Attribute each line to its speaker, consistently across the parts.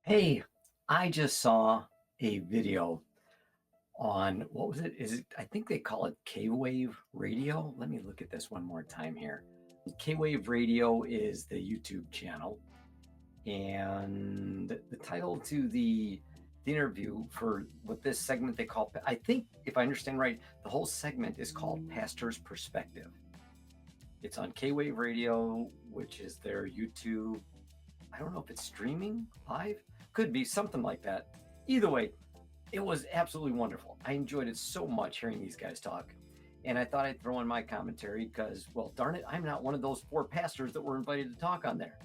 Speaker 1: Hey, I just saw a video on what was it? I think they call it K-Wave Radio. Let me look at this one more time here. K-Wave Radio is the YouTube channel, and the title to the interview for what this segment they call, I think if I understand right, the whole segment is called Pastor's Perspective. It's on K-Wave Radio, which is their YouTube. I don't know if it's streaming live, could be something like that. Either way, it was absolutely wonderful. I enjoyed it so much hearing these guys talk. And I thought I'd throw in my commentary because, well, darn it, I'm not one of those 4 pastors that were invited to talk on there,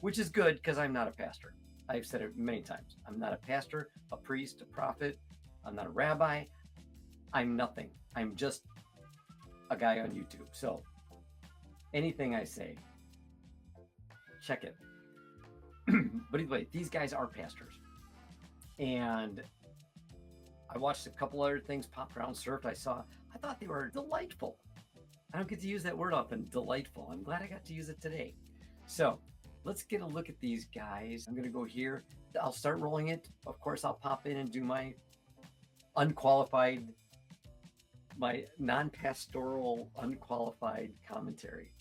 Speaker 1: which is good because I'm not a pastor. I've said it many times. I'm not a pastor, a priest, a prophet. I'm not a rabbi. I'm nothing. I'm just a guy on YouTube. So anything I say, check it. But anyway, these guys are pastors. And I watched a couple other things, popped around, surfed. I thought they were delightful. I don't get to use that word often, delightful. I'm glad I got to use it today. So let's get a look at these guys. I'm going to go here. I'll start rolling it. Of course, I'll pop in and do my my non-pastoral, unqualified commentary.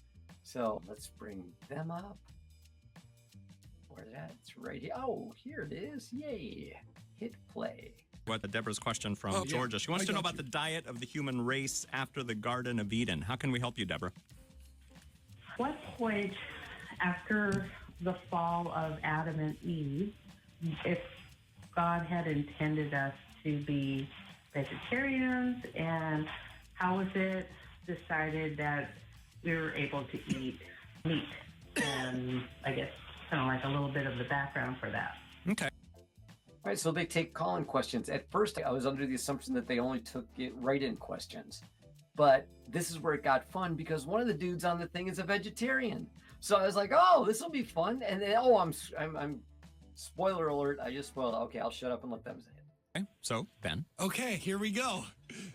Speaker 1: So let's bring them up. Where's that? It's right here. Oh, here it is. Yay. Hit play.
Speaker 2: What Deborah's question from Georgia. She wants to know about the diet of the human race after the Garden of Eden. How can we help you, Deborah?
Speaker 3: What point after the fall of Adam and Eve, if God had intended us to be vegetarians, and how was it decided that we were able to eat meat? And I guess kind of like a little bit of the background for that.
Speaker 2: Okay.
Speaker 1: All right, so they take call-in questions. At first, I was under the assumption that they only took write-in questions. But this is where it got fun because one of the dudes on the thing is a vegetarian. So I was like, oh, this will be fun. And then, I'm spoiler alert. I just spoiled it. Okay, I'll shut up and let them say it.
Speaker 2: Okay, so Ben.
Speaker 4: Okay, here we go.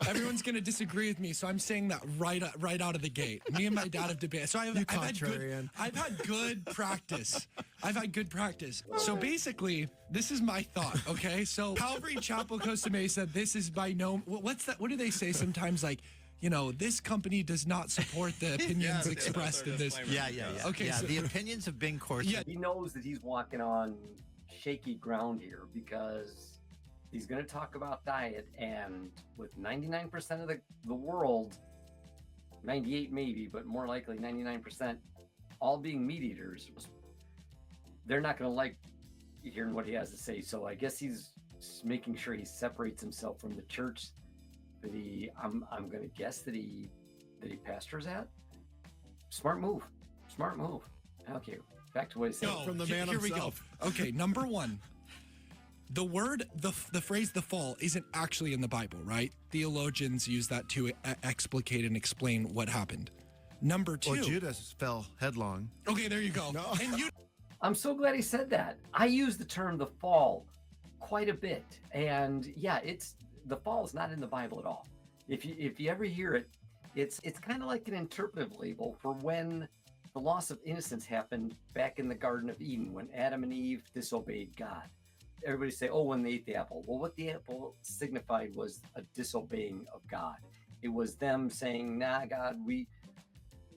Speaker 4: Everyone's going to disagree with me, so I'm saying that right out of the gate. Me and my dad have debated. So I've had good practice. I've had good practice. So basically, this is my thought, okay? So Calvary Chapel Costa Mesa, this is by no... What's that? What do they say sometimes? Like, you know, this company does not support the opinions expressed in this.
Speaker 5: Yeah.
Speaker 4: Okay,
Speaker 5: yeah,
Speaker 4: so
Speaker 5: the opinions of Ben Corson.
Speaker 4: Yeah.
Speaker 1: He knows that he's walking on shaky ground here because he's going to talk about diet, and with 99% of the world, 98 maybe, but more likely 99%, all being meat eaters, they're not going to like hearing what he has to say. So I guess he's making sure he separates himself from the church that I'm going to guess that he pastors at. Smart move. Okay, back to what he said.
Speaker 4: From the man himself. We go. Okay, number one. The word, the phrase "the fall" isn't actually in the Bible, right? Theologians use that to explicate and explain what happened. Number two.
Speaker 6: Or Judas fell headlong.
Speaker 4: Okay, there you go. No. And
Speaker 1: I'm so glad he said that. I use the term "the fall" quite a bit, and yeah, the fall is not in the Bible at all. If you ever hear it, it's kind of like an interpretive label for when the loss of innocence happened back in the Garden of Eden when Adam and Eve disobeyed God. Everybody say, oh, when they ate the apple. Well, what the apple signified was a disobeying of God. It was them saying, nah, God, we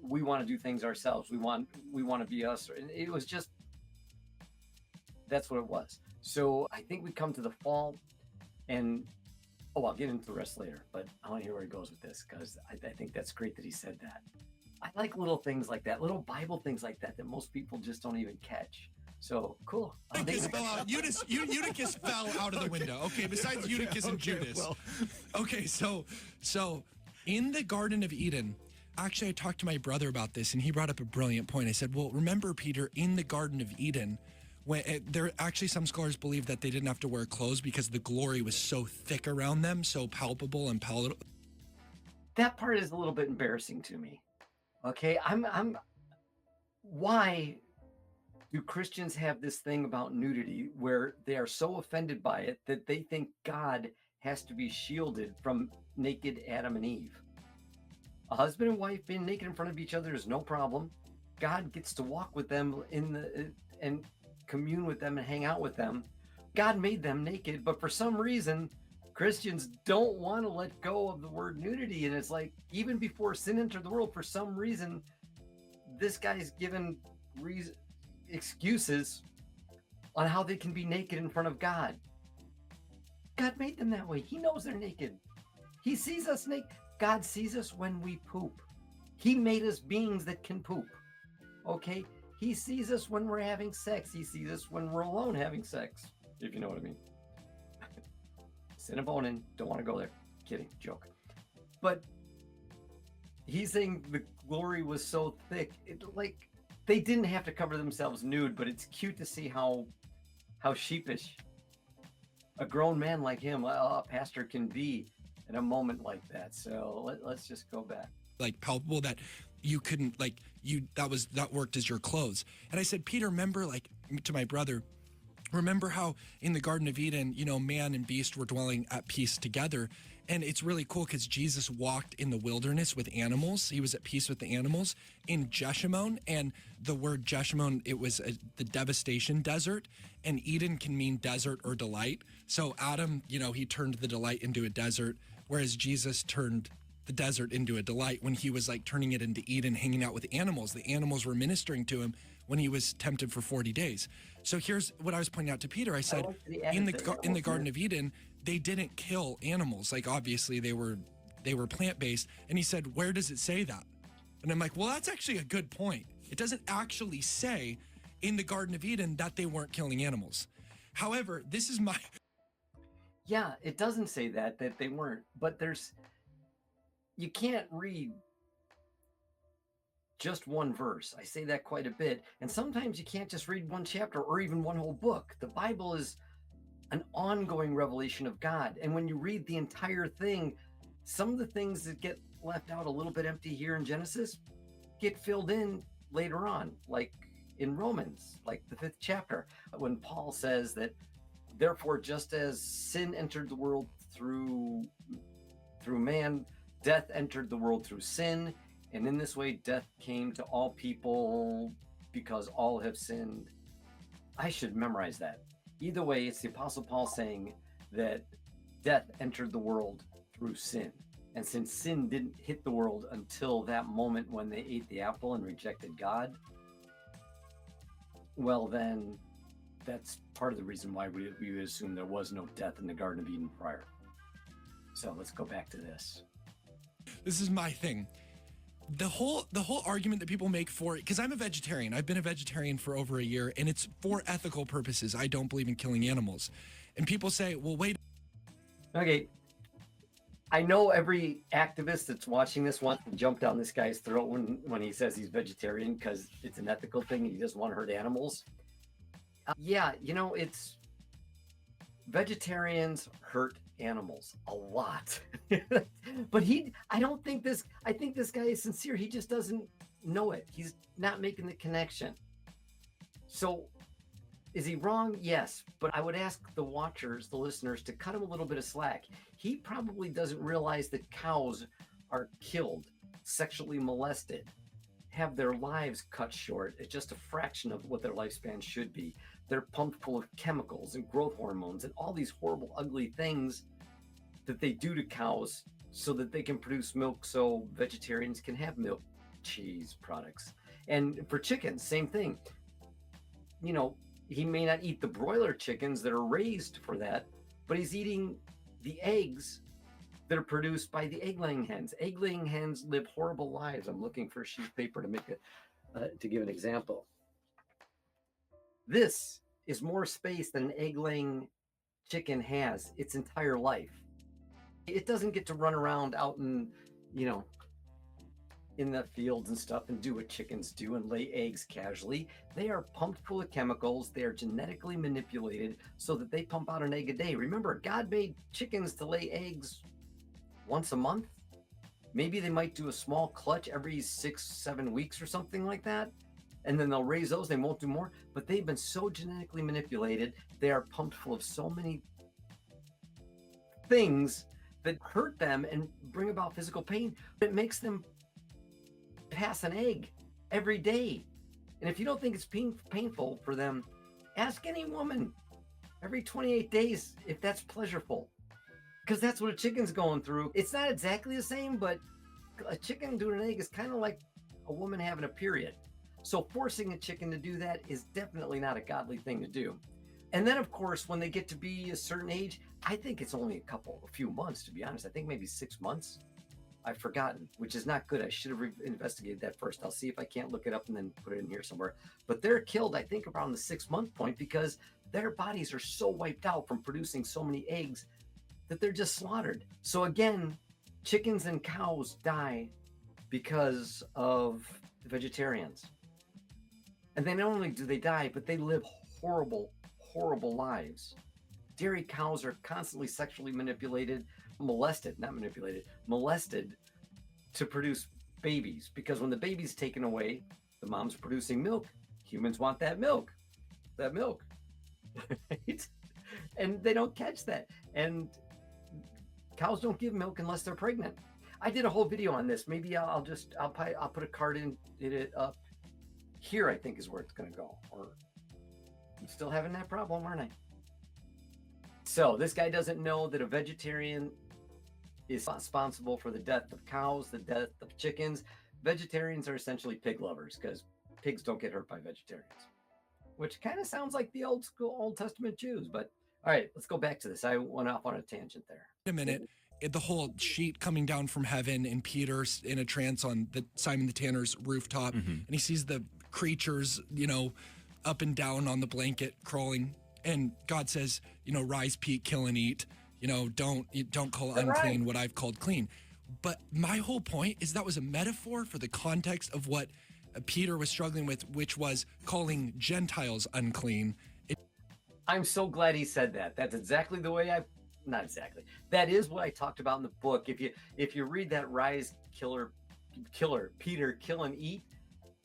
Speaker 1: want to do things ourselves. We want to be us. And it was just, that's what it was. So I think we come to the fall, and I'll get into the rest later, but I want to hear where he goes with this because I think that's great that he said that. I like little things like that, little Bible things like that most people just don't even catch. So cool.
Speaker 4: Eutychus fell out. Eutychus fell out of the window. Okay, besides Eutychus and Judas. Well. Okay, so in the Garden of Eden, actually I talked to my brother about this and he brought up a brilliant point. I said, well, remember, Peter, in the Garden of Eden, when there actually some scholars believe that they didn't have to wear clothes because the glory was so thick around them, so palpable and palatable.
Speaker 1: That part is a little bit embarrassing to me. Okay, why do Christians have this thing about nudity where they are so offended by it that they think God has to be shielded from naked Adam and Eve? A husband and wife being naked in front of each other is no problem. God gets to walk with them and commune with them and hang out with them. God made them naked, but for some reason, Christians don't want to let go of the word nudity. And it's like, even before sin entered the world, for some reason, this guy's given excuses on how they can be naked in front of God. God made them that way. He knows they're naked. He sees us naked. God sees us when we poop. He made us beings that can poop. Okay? He sees us when we're having sex. He sees us when we're alone having sex, if you know what I mean. Sin and boning, don't want to go there. Kidding, joke. But he's saying the glory was so thick, like they didn't have to cover themselves nude, but it's cute to see how sheepish a grown man like him, a pastor, can be in a moment like that. So let's just go back.
Speaker 4: Like palpable that you couldn't, like, that worked as your clothes. And I said, Peter, remember, like, to my brother, remember how in the Garden of Eden, man and beast were dwelling at peace together. And it's really cool because Jesus walked in the wilderness with animals. He was at peace with the animals in Jeshimon. And the word Jeshimon, it was the devastation desert. And Eden can mean desert or delight. So Adam, he turned the delight into a desert, whereas Jesus turned the desert into a delight when he was like turning it into Eden, hanging out with animals. The animals were ministering to him when he was tempted for 40 days. So here's what I was pointing out to Peter. I said, in the Garden of Eden, they didn't kill animals. Like, obviously they were plant-based. And he said, where does it say that? And I'm like, well, that's actually a good point. It doesn't actually say in the Garden of Eden that they weren't killing animals. However, this is my...
Speaker 1: Yeah, it doesn't say that they weren't, but you can't read just one verse. I say that quite a bit. And sometimes you can't just read one chapter or even one whole book. The Bible is an ongoing revelation of God. And when you read the entire thing, some of the things that get left out a little bit empty here in Genesis get filled in later on, like in Romans, like the 5th chapter, when Paul says that, therefore, just as sin entered the world through man, death entered the world through sin, and in this way death came to all people because all have sinned. I should memorize that. Either way, it's the Apostle Paul saying that death entered the world through sin. And since sin didn't hit the world until that moment when they ate the apple and rejected God, well then, that's part of the reason why we would assume there was no death in the Garden of Eden prior. So let's go back to this.
Speaker 4: This is my thing. The whole argument that people make for it, because I'm a vegetarian. I've been a vegetarian for over a year, and it's for ethical purposes. I don't believe in killing animals. And people say, well, wait.
Speaker 1: Okay. I know every activist that's watching this wants to jump down this guy's throat when he says he's vegetarian because it's an ethical thing and he doesn't want to hurt animals. Yeah, it's vegetarians hurt animals a lot. But I think this guy is sincere. He just doesn't know it. He's not making the connection. So is he wrong? Yes. But I would ask the watchers, the listeners, to cut him a little bit of slack. He probably doesn't realize that cows are killed, sexually molested, have their lives cut short at just a fraction of what their lifespan should be. They're pumped full of chemicals and growth hormones and all these horrible, ugly things that they do to cows so that they can produce milk so vegetarians can have milk, cheese products. And for chickens, same thing. He may not eat the broiler chickens that are raised for that, but he's eating the eggs that are produced by the egg-laying hens. Egg-laying hens live horrible lives. I'm looking for a sheet of paper to give an example. This is more space than an egg-laying chicken has its entire life. It doesn't get to run around out in the fields and stuff and do what chickens do and lay eggs casually. They are pumped full of chemicals. They are genetically manipulated so that they pump out an egg a day. Remember, God made chickens to lay eggs once a month. Maybe they might do a small clutch every 6-7 weeks or something like that. And then they'll raise those. They won't do more. But they've been so genetically manipulated. They are pumped full of so many things that hurt them and bring about physical pain. It makes them pass an egg every day. And if you don't think it's painful for them, ask any woman. every 28 days, if that's pleasurable. Because that's what a chicken's going through. It's not exactly the same, but a chicken doing an egg is kind of like a woman having a period. So forcing a chicken to do that is definitely not a godly thing to do. And then, of course, when they get to be a certain age, I think it's only a few months, to be honest. I think maybe 6 months. I've forgotten, which is not good. I should have investigated that first. I'll see if I can't look it up and then put it in here somewhere. But they're killed, I think, around the 6-month point because their bodies are so wiped out from producing so many eggs that they're just slaughtered. So again, chickens and cows die because of vegetarians. And then not only do they die, but they live horrible, horrible lives. Dairy cows are constantly sexually molested to produce babies. Because when the baby's taken away, the mom's producing milk. Humans want that milk. Right? And they don't catch that. And cows don't give milk unless they're pregnant. I did a whole video on this. Maybe I'll put a card in it up here. I think is where it's going to go. Or I'm still having that problem, aren't I? So this guy doesn't know that a vegetarian is responsible for the death of cows, the death of chickens. Vegetarians are essentially pig lovers because pigs don't get hurt by vegetarians, which kind of sounds like the Old Testament Jews. But all right, let's go back to this. I went off on a tangent there.
Speaker 4: Wait a minute. The whole sheet coming down from heaven and Peter's in a trance on the Simon the Tanner's rooftop, and he sees the creatures, up and down on the blanket crawling, and God says, rise, Pete, kill and eat. Don't call unclean what I've called clean. But my whole point is that was a metaphor for the context of what Peter was struggling with, which was calling Gentiles unclean.
Speaker 1: I'm so glad he said that. That's exactly the way not exactly. That is what I talked about in the book. If you read that rise, killer, Peter, kill and eat.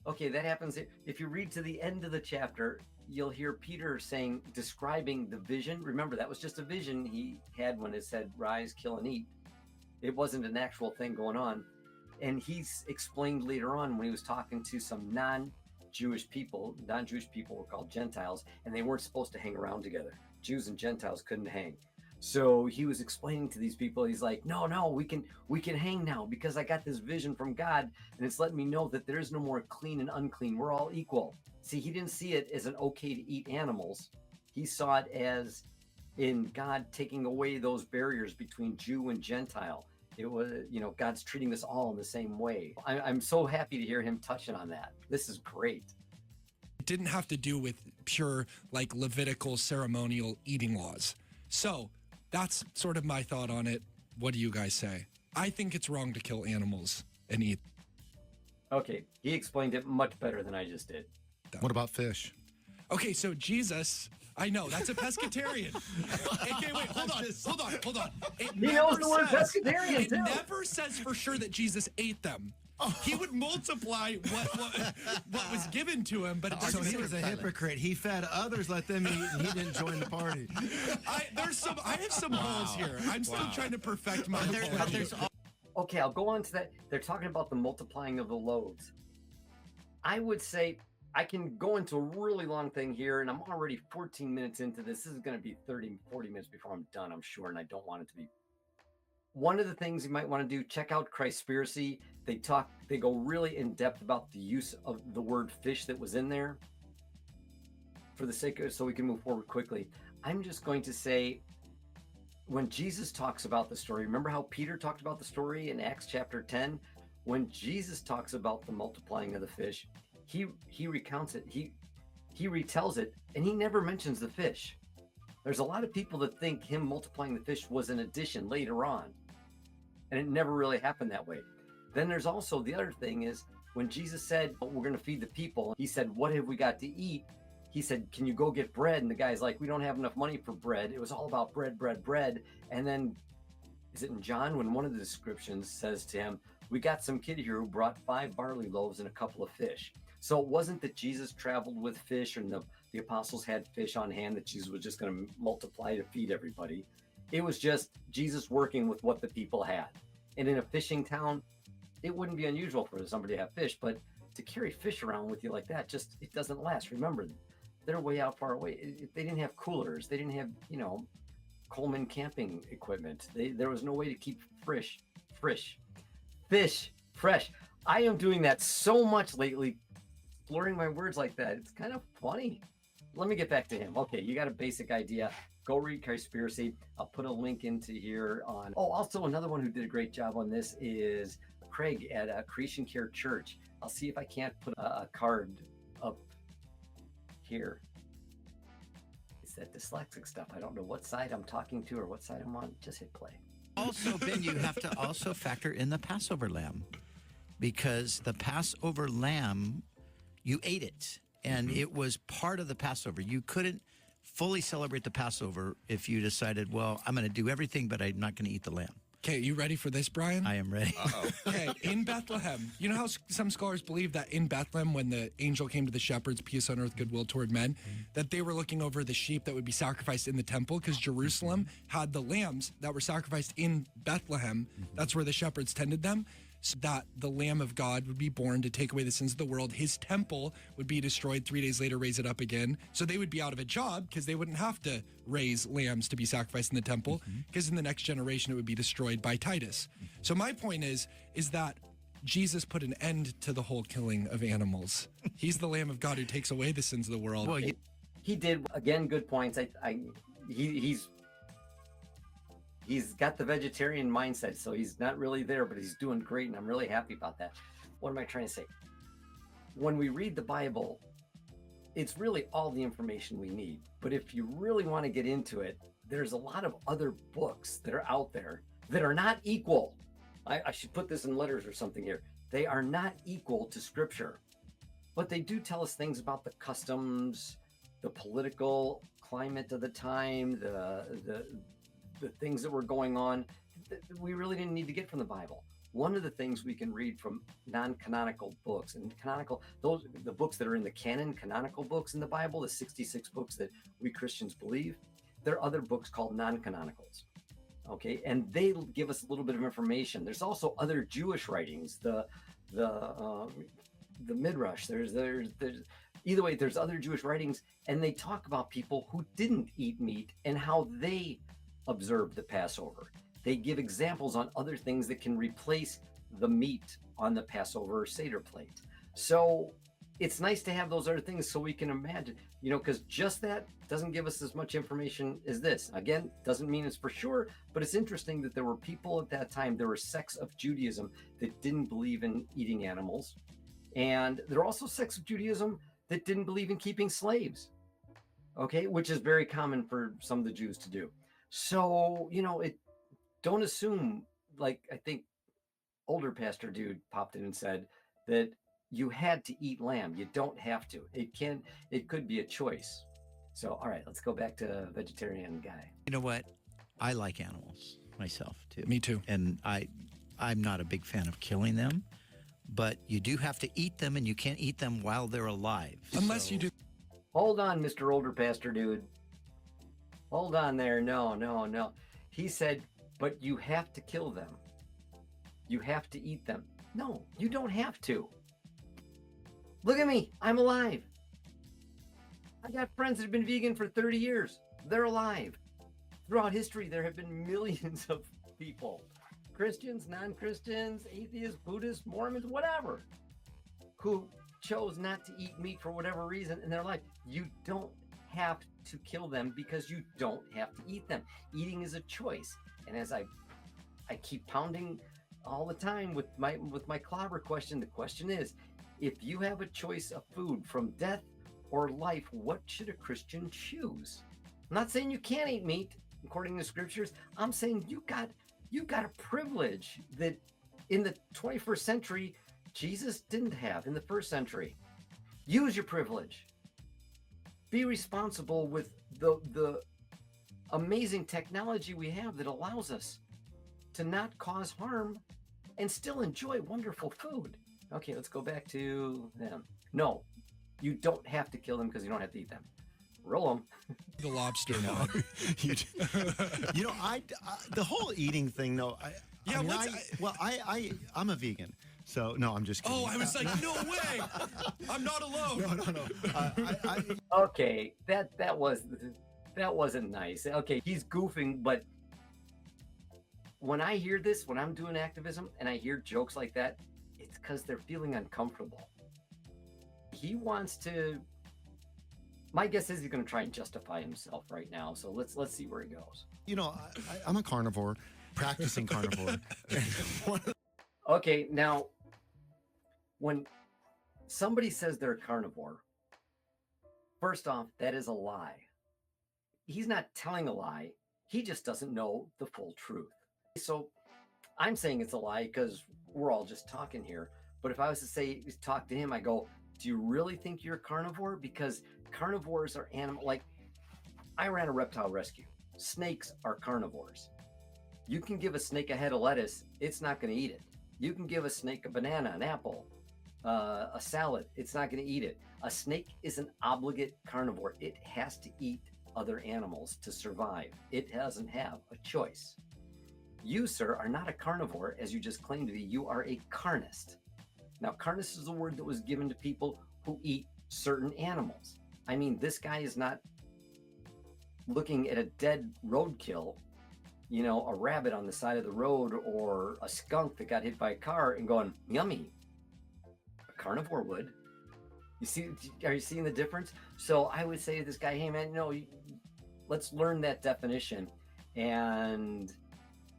Speaker 1: Okay, that happens. If you read to the end of the chapter, you'll hear Peter describing the vision. Remember, that was just a vision he had when it said rise, kill and eat. It wasn't an actual thing going on. And he's explained later on when he was talking to some non-Jewish people were called Gentiles, and they weren't supposed to hang around together. Jews and Gentiles couldn't hang. So he was explaining to these people, he's like, no, we can hang now because I got this vision from God, and it's letting me know that there is no more clean and unclean. We're all equal. See, he didn't see it as an okay to eat animals. He saw it as in God taking away those barriers between Jew and Gentile. It was, God's treating us all in the same way. I'm so happy to hear him touching on that. This is great.
Speaker 4: It didn't have to do with pure, Levitical ceremonial eating laws. So that's sort of my thought on it. What do you guys say? I think it's wrong to kill animals and eat.
Speaker 1: Okay, he explained it much better than I just did.
Speaker 6: What about fish?
Speaker 4: Okay, so Jesus, I know, that's a pescatarian. Okay, wait, hold on.
Speaker 1: He knows the word pescatarian, too.
Speaker 4: It never says for sure that Jesus ate them. He would multiply what was given to him, but it doesn't.
Speaker 6: So he was a hypocrite. He fed others, let them eat, and he didn't join the party.
Speaker 4: I have some holes here. I'm still trying to perfect my apology.
Speaker 1: Okay, I'll go on to that. They're talking about the multiplying of the loaves. I would say I can go into a really long thing here, and I'm already 14 minutes into this. This is going to be 30, 40 minutes before I'm done, I'm sure, and I don't want it to be. One of the things you might want to do, check out Christspiracy. They go really in depth about the use of the word fish that was in there for the sake of, so we can move forward quickly. I'm just going to say, when Jesus talks about the story, remember how Peter talked about the story in Acts chapter 10? When Jesus talks about the multiplying of the fish, he recounts it, he retells it, and he never mentions the fish. There's a lot of people that think him multiplying the fish was an addition later on, and it never really happened that way. Then there's also the other thing is when Jesus said, we're going to feed the people, he said, what have we got to eat? He said, can you go get bread? And the guy's like, we don't have enough money for bread. It was all about bread. And then, is it in John when one of the descriptions says to him, we got some kid here who brought 5 barley loaves and a couple of fish. So it wasn't that Jesus traveled with fish and the apostles had fish on hand that Jesus was just going to multiply to feed everybody. It was just Jesus working with what the people had. And in a fishing town, it wouldn't be unusual for somebody to have fish, but to carry fish around with you like that, it doesn't last. Remember, they're way out far away. They didn't have coolers. They didn't have, Coleman camping equipment. There was no way to keep fish fresh. I am doing that so much lately, slurring my words like that. It's kind of funny. Let me get back to him. Okay, you got a basic idea. Go read Conspiracy. I'll put a link into here on. Oh, also another one who did a great job on this is Craig at Creation Care Church. I'll see if I can't put a card up here. It's that dyslexic stuff. I don't know what side I'm talking to or what side I'm on. Just hit play.
Speaker 5: Also, Ben, you have to also factor in the Passover lamb, because the Passover lamb, you ate it, and it was part of the Passover. You couldn't fully celebrate the Passover if you decided, well, I'm going to do everything, but I'm not going to eat the lamb.
Speaker 4: Okay, you ready for this, Brian?
Speaker 5: I am ready.
Speaker 4: Okay, in Bethlehem, you know how some scholars believe that in Bethlehem, when the angel came to the shepherds, peace on earth, goodwill toward men, that they were looking over the sheep that would be sacrificed in the temple, because Jerusalem had the lambs that were sacrificed in Bethlehem. That's where the shepherds tended them. So that the Lamb of God would be born to take away the sins of the world. His temple would be destroyed, 3 days later, raise it up again. So they would be out of a job because they wouldn't have to raise lambs to be sacrificed in the temple, because in the next generation it would be destroyed by Titus. So my point is that Jesus put an end to the whole killing of animals. He's the Lamb of God who takes away the sins of the world.
Speaker 1: Well, he did, again, good points. He's got the vegetarian mindset, so he's not really there, but he's doing great, and I'm really happy about that. What am I trying to say? When we read the Bible, it's really all the information we need. But if you really want to get into it, there's a lot of other books that are out there that are not equal. I should put this in letters or something here. They are not equal to Scripture, but they do tell us things about the customs, the political climate of the time, the things that were going on that we really didn't need to get from the Bible. One of the things we can read from non-canonical books, and the books that are in the canon, canonical books in the Bible, the 66 books that we Christians believe, there are other books called non-canonicals. Okay, and they give us a little bit of information. There's also other Jewish writings, the Midrash. There's either way, there's other Jewish writings, and they talk about people who didn't eat meat and how they observed the Passover. They give examples on other things that can replace the meat on the Passover Seder plate. So it's nice to have those other things so we can imagine, because just that doesn't give us as much information as this. Again, doesn't mean it's for sure, but it's interesting that there were people at that time, there were sects of Judaism that didn't believe in eating animals. And there are also sects of Judaism that didn't believe in keeping slaves, okay, which is very common for some of the Jews to do. So, don't assume, like I think older pastor dude popped in and said that you had to eat lamb. You don't have to. It could be a choice. So, all right, let's go back to vegetarian guy.
Speaker 5: You know what? I like animals myself too.
Speaker 4: Me too.
Speaker 5: And I'm not a big fan of killing them, but you do have to eat them, and you can't eat them while they're alive.
Speaker 4: Unless you do.
Speaker 1: Hold on, Mr. Older Pastor dude. Hold on there. No. He said, but you have to kill them. You have to eat them. No, you don't have to. Look at me. I'm alive. I got friends that have been vegan for 30 years. They're alive. Throughout history, there have been millions of people, Christians, non-Christians, atheists, Buddhists, Mormons, whatever, who chose not to eat meat for whatever reason in their life. You don't have to kill them because you don't have to eat them. Eating is a choice. And as I keep pounding all the time with my clobber question, the question is, if you have a choice of food from death or life, what should a Christian choose? I'm not saying you can't eat meat according to scriptures. I'm saying you got a privilege that in the 21st century Jesus didn't have in the first century. Use your privilege. Be responsible with the amazing technology we have that allows us to not cause harm and still enjoy wonderful food. Okay, let's go back to them. No, you don't have to kill them because you don't have to eat them. Roll them.
Speaker 4: The lobster now.
Speaker 6: The whole eating thing, though. I'm a vegan, So, no, I'm just kidding.
Speaker 4: Oh, I was like, no way. I'm not alone.
Speaker 6: No.
Speaker 1: Okay, that wasn't nice. Okay, he's goofing, but when I hear this, when I'm doing activism and I hear jokes like that, it's because they're feeling uncomfortable. He wants to. My guess is he's going to try and justify himself right now. So let's see where he goes.
Speaker 6: You know, I'm a carnivore, practicing carnivore.
Speaker 1: Okay, now, when somebody says they're a carnivore, first off, that is a lie. He's not telling a lie. He just doesn't know the full truth. So I'm saying it's a lie because we're all just talking here. But if I was to talk to him, I go, do you really think you're a carnivore? Because carnivores are animal. Like, I ran a reptile rescue. Snakes are carnivores. You can give a snake a head of lettuce, it's not going to eat it. You can give a snake a banana, an apple, a salad, it's not going to eat it. A snake is an obligate carnivore. It has to eat other animals to survive. It doesn't have a choice. You, sir, are not a carnivore, as you just claimed to be. You are a carnist. Now, carnist is a word that was given to people who eat certain animals. I mean, this guy is not looking at a dead roadkill, you know, a rabbit on the side of the road or a skunk that got hit by a car and going, yummy. A carnivore would. You see, are you seeing the difference? So I would say to this guy, hey man, let's learn that definition. And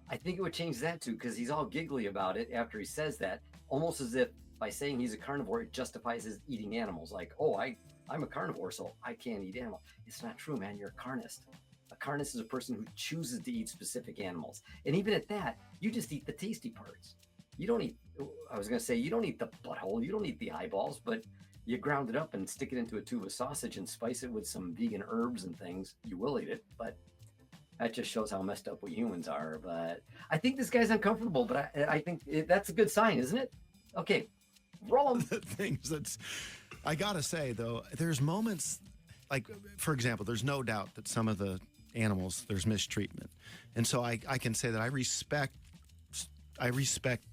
Speaker 1: I think it would change that too, because he's all giggly about it after he says that, almost as if by saying he's a carnivore, it justifies his eating animals. Like, oh, I'm a carnivore, so I can't eat animals. It's not true, man. You're a carnist. A carnist is a person who chooses to eat specific animals. And even at that, you just eat the tasty parts. You don't eat, I was going to say, you don't eat the butthole, you don't eat the eyeballs, but you ground it up and stick it into a tube of sausage and spice it with some vegan herbs and things. You will eat it, but that just shows how messed up we humans are. But I think this guy's uncomfortable, but I think that's a good sign, isn't it? Okay, roll him.
Speaker 6: I gotta say though, there's moments like, for example, there's no doubt that some of the animals, there's mistreatment. And so I can say that I respect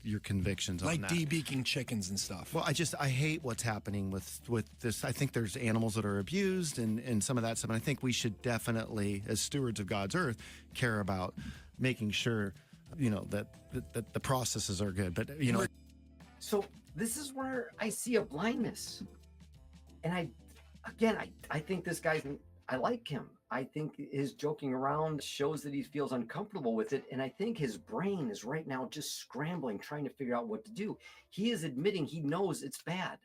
Speaker 6: your convictions on that.
Speaker 4: Like debeaking chickens and stuff.
Speaker 6: Well, I hate what's happening with this. I think there's animals that are abused and some of that stuff. And I think we should definitely, as stewards of God's earth, care about making sure, that the processes are good. But,
Speaker 1: So this is where I see a blindness. And I think this guy's, I like him. I think his joking around shows that he feels uncomfortable with it. And I think his brain is right now just scrambling, trying to figure out what to do. He is admitting he knows it's bad.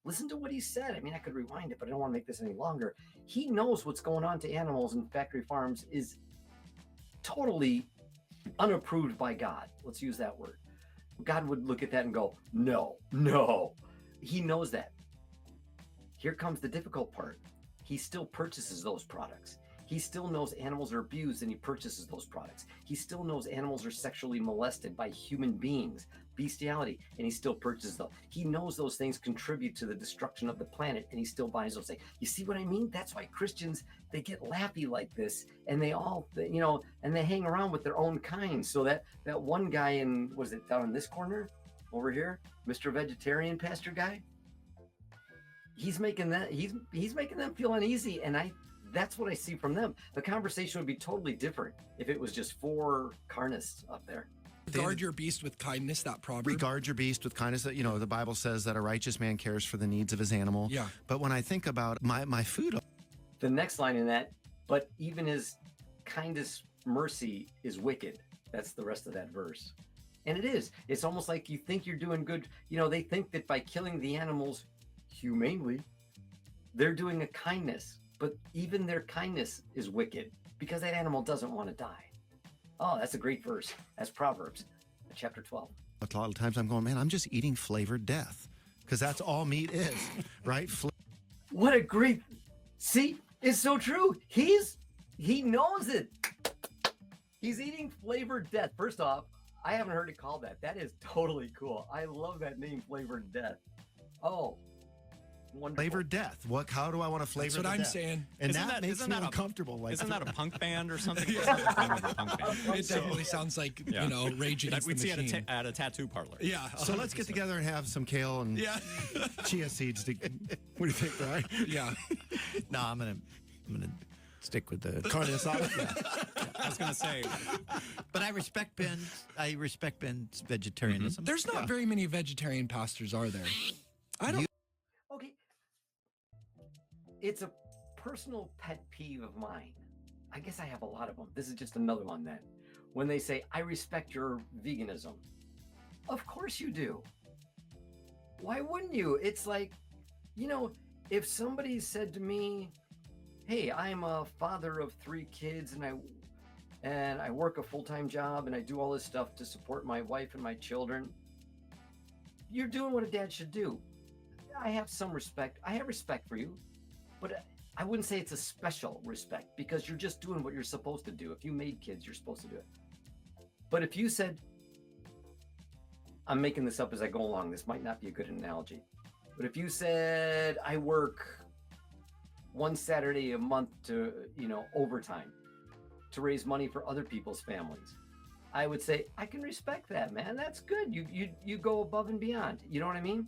Speaker 1: Listen to what he said. I mean, I could rewind it, but I don't want to make this any longer. He knows what's going on to animals in factory farms is totally unapproved by God. Let's use that word. God would look at that and go, no. He knows that. Here comes the difficult part. He still purchases those products. He still knows animals are abused and he purchases those products. He still knows animals are sexually molested by human beings, bestiality, and he still purchases them. He knows those things contribute to the destruction of the planet and he still buys those things. You see what I mean? That's why Christians, they get lappy like this and they all, and they hang around with their own kind. So that one guy down in this corner over here, Mr. Vegetarian Pastor guy, he's making them feel uneasy, and that's what I see from them. The conversation would be totally different if it was just 4 carnists up there.
Speaker 4: Regard your beast with kindness, that proverb.
Speaker 6: Regard your beast with kindness. That the Bible says that a righteous man cares for the needs of his animal.
Speaker 4: Yeah.
Speaker 6: But when I think about my food,
Speaker 1: the next line in that, but even his kindest mercy is wicked. That's the rest of that verse. And it is. It's almost like you think you're doing good. They think that by killing the animals humanely, they're doing a kindness, but even their kindness is wicked because that animal doesn't want to die. Oh, that's a great verse. That's Proverbs chapter 12.
Speaker 6: A lot of times I'm going, man, I'm just eating flavored death because that's all meat is, right?
Speaker 1: What a great, see, it's so true. He knows it. He's eating flavored death. First off, I haven't heard it called that. That is totally cool. I love that name, flavored death. Oh, wonderful.
Speaker 6: Flavor death. How do I want to flavor
Speaker 4: That's what I'm
Speaker 6: death?
Speaker 4: saying.
Speaker 6: And
Speaker 2: Isn't
Speaker 6: that makes
Speaker 2: isn't
Speaker 6: me
Speaker 2: that
Speaker 6: uncomfortable. Like,
Speaker 2: isn't that a punk band or something? What's the name of the punk band?
Speaker 4: It definitely sounds like, you know, Rage
Speaker 2: That
Speaker 4: Against the
Speaker 2: we'd see
Speaker 4: Machine.
Speaker 2: at a tattoo parlor.
Speaker 4: Yeah.
Speaker 6: so let's get together and have some kale and chia seeds. What do you think, Brian?
Speaker 4: Yeah.
Speaker 5: No, I'm gonna stick with the
Speaker 6: Carne asada?
Speaker 2: I was going to say,
Speaker 5: But I respect Ben. I respect Ben's vegetarianism.
Speaker 4: There's not very many vegetarian pastors, are there? I don't.
Speaker 1: Okay. It's a personal pet peeve of mine. I guess I have a lot of them. This is just another one then. When they say, I respect your veganism. Of course you do. Why wouldn't you? It's like, you know, if somebody said to me, hey, I'm a father of 3 kids and I work a full-time job and I do all this stuff to support my wife and my children. You're doing what a dad should do. I have some respect. I have respect for you, but I wouldn't say it's a special respect because you're just doing what you're supposed to do. If you made kids, you're supposed to do it. But if you said, I'm making this up as I go along, this might not be a good analogy, but if you said, I work 1 Saturday a month to, you know, overtime to raise money for other people's families, I would say, I can respect that, man. That's good. You go above and beyond. You know what I mean?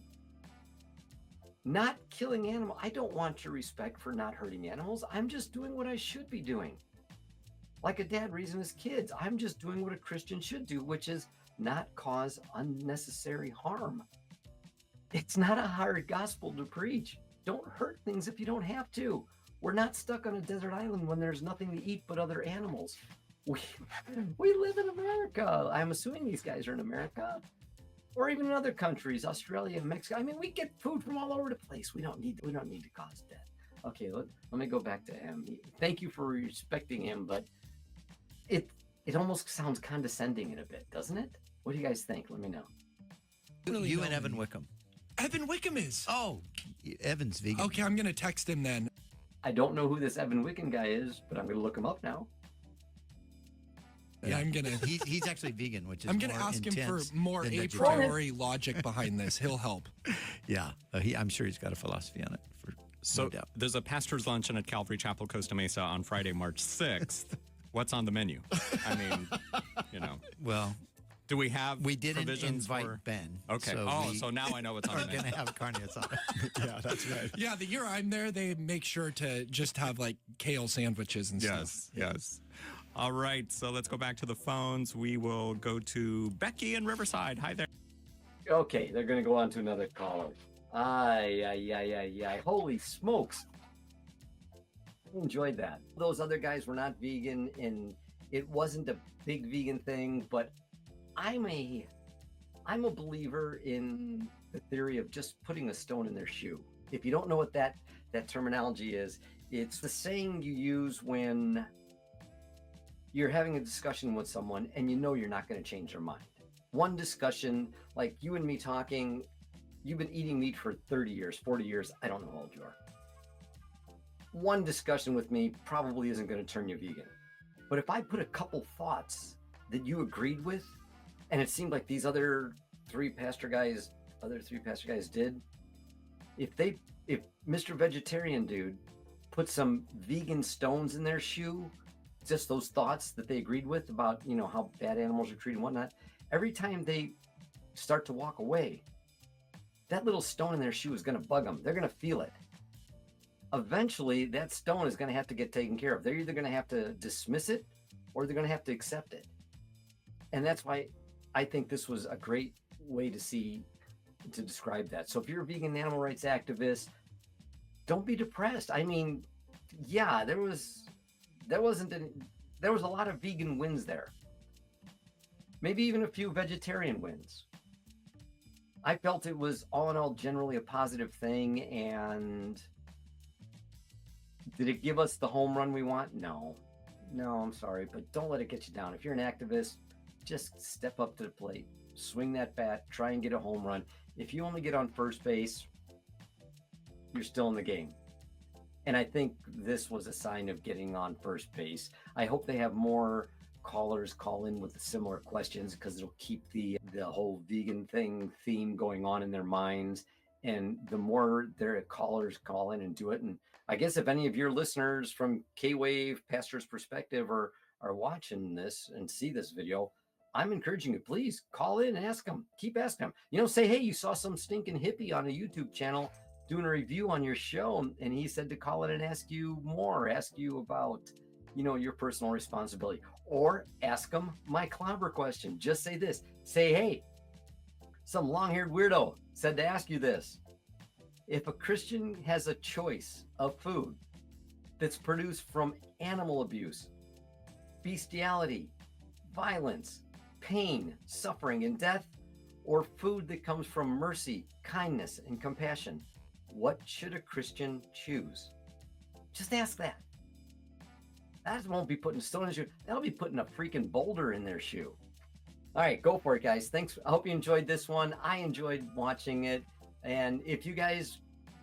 Speaker 1: Not killing animals. I don't want your respect for not hurting animals. I'm just doing what I should be doing. Like a dad raising his kids. I'm just doing what a Christian should do, which is not cause unnecessary harm. It's not a hard gospel to preach. Don't hurt things if you don't have to. We're not stuck on a desert island when there's nothing to eat but other animals. We live in America. I'm assuming these guys are in America. Or even in other countries, Australia, Mexico. I mean, we get food from all over the place. We don't need to cause death. Okay, let me go back to him. Thank you for respecting him, but it almost sounds condescending in a bit, doesn't it? What do you guys think? Let me know.
Speaker 5: You and Evan Wickham.
Speaker 4: Evan Wickham is.
Speaker 5: Oh, Evan's vegan.
Speaker 4: Okay, I'm going to text him then.
Speaker 1: I don't know who this Evan Wickham guy is, but I'm going to look him up now.
Speaker 4: Yeah, I'm gonna.
Speaker 5: He's actually vegan, which is
Speaker 4: I'm gonna ask him for more a priori logic behind this. He'll help.
Speaker 5: Yeah, I'm sure he's got a philosophy on it.
Speaker 2: so there's a pastor's luncheon at Calvary Chapel, Costa Mesa on Friday, March 6th. What's on the menu? I mean, you know.
Speaker 5: Well,
Speaker 2: do we have
Speaker 5: we didn't
Speaker 2: provisions
Speaker 5: invite
Speaker 2: for...
Speaker 5: Ben.
Speaker 2: Okay. So now I know what's on the menu.
Speaker 5: We're gonna have carne asada.
Speaker 6: Yeah, that's right.
Speaker 4: Yeah, the year I'm there, they make sure to just have like kale sandwiches and stuff.
Speaker 2: Yes. All right, so let's go back to the phones. We will go to Becky in Riverside. Hi there.
Speaker 1: Okay, they're going to go on to another caller. Holy smokes. I enjoyed that. Those other guys were not vegan, and it wasn't a big vegan thing, but I'm a believer in the theory of just putting a stone in their shoe. If you don't know what that terminology is, it's the saying you use when you're having a discussion with someone and you know you're not going to change their mind. One discussion, like you and me talking, you've been eating meat for 30 years, 40 years, I don't know how old you are. One discussion with me probably isn't going to turn you vegan. But if I put a couple thoughts that you agreed with, and it seemed like these other three pastor guys did, if Mr. Vegetarian dude put some vegan stones in their shoe, just those thoughts that they agreed with about, you know, how bad animals are treated and whatnot, every time they start to walk away, that little stone in their shoe is going to bug them. They're going to feel it. Eventually, that stone is going to have to get taken care of. They're either going to have to dismiss it or they're going to have to accept it. And that's why I think this was a great way to describe that. So if you're a vegan animal rights activist, don't be depressed. I mean, yeah, there was a lot of vegan wins there. Maybe even a few vegetarian wins. I felt it was all in all generally a positive thing. And did it give us the home run we want? No, I'm sorry, but don't let it get you down. If you're an activist, just step up to the plate, swing that bat, try and get a home run. If you only get on first base, you're still in the game. And I think this was a sign of getting on first base. I hope they have more callers call in with similar questions because it'll keep the whole vegan theme going on in their minds. And the more their callers call in and do it. And I guess if any of your listeners from K-Wave Pastor's Perspective are watching this and see this video, I'm encouraging you, please call in and ask them. Keep asking them. You know, say, hey, you saw some stinking hippie on a YouTube channel doing a review on your show, and he said to call in and ask you more, ask you about, you know, your personal responsibility, or ask them my clobber question. Just say this. Say, hey, some long-haired weirdo said to ask you this. If a Christian has a choice of food that's produced from animal abuse, bestiality, violence, pain, suffering, and death, or food that comes from mercy, kindness, and compassion, what should a Christian choose? Just ask that. That won't be putting a stone in the shoe. That'll be putting a freaking boulder in their shoe. All right, go for it, guys. Thanks. I hope you enjoyed this one. I enjoyed watching it. And if you guys,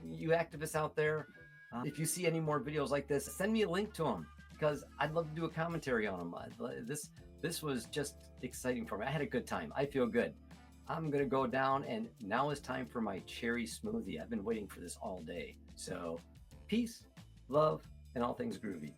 Speaker 1: you activists out there, if you see any more videos like this, send me a link to them, because I'd love to do a commentary on them. This was just exciting for me. I had a good time. I feel good. I'm going to go down, and now it's time for my cherry smoothie. I've been waiting for this all day. So peace, love, and all things groovy.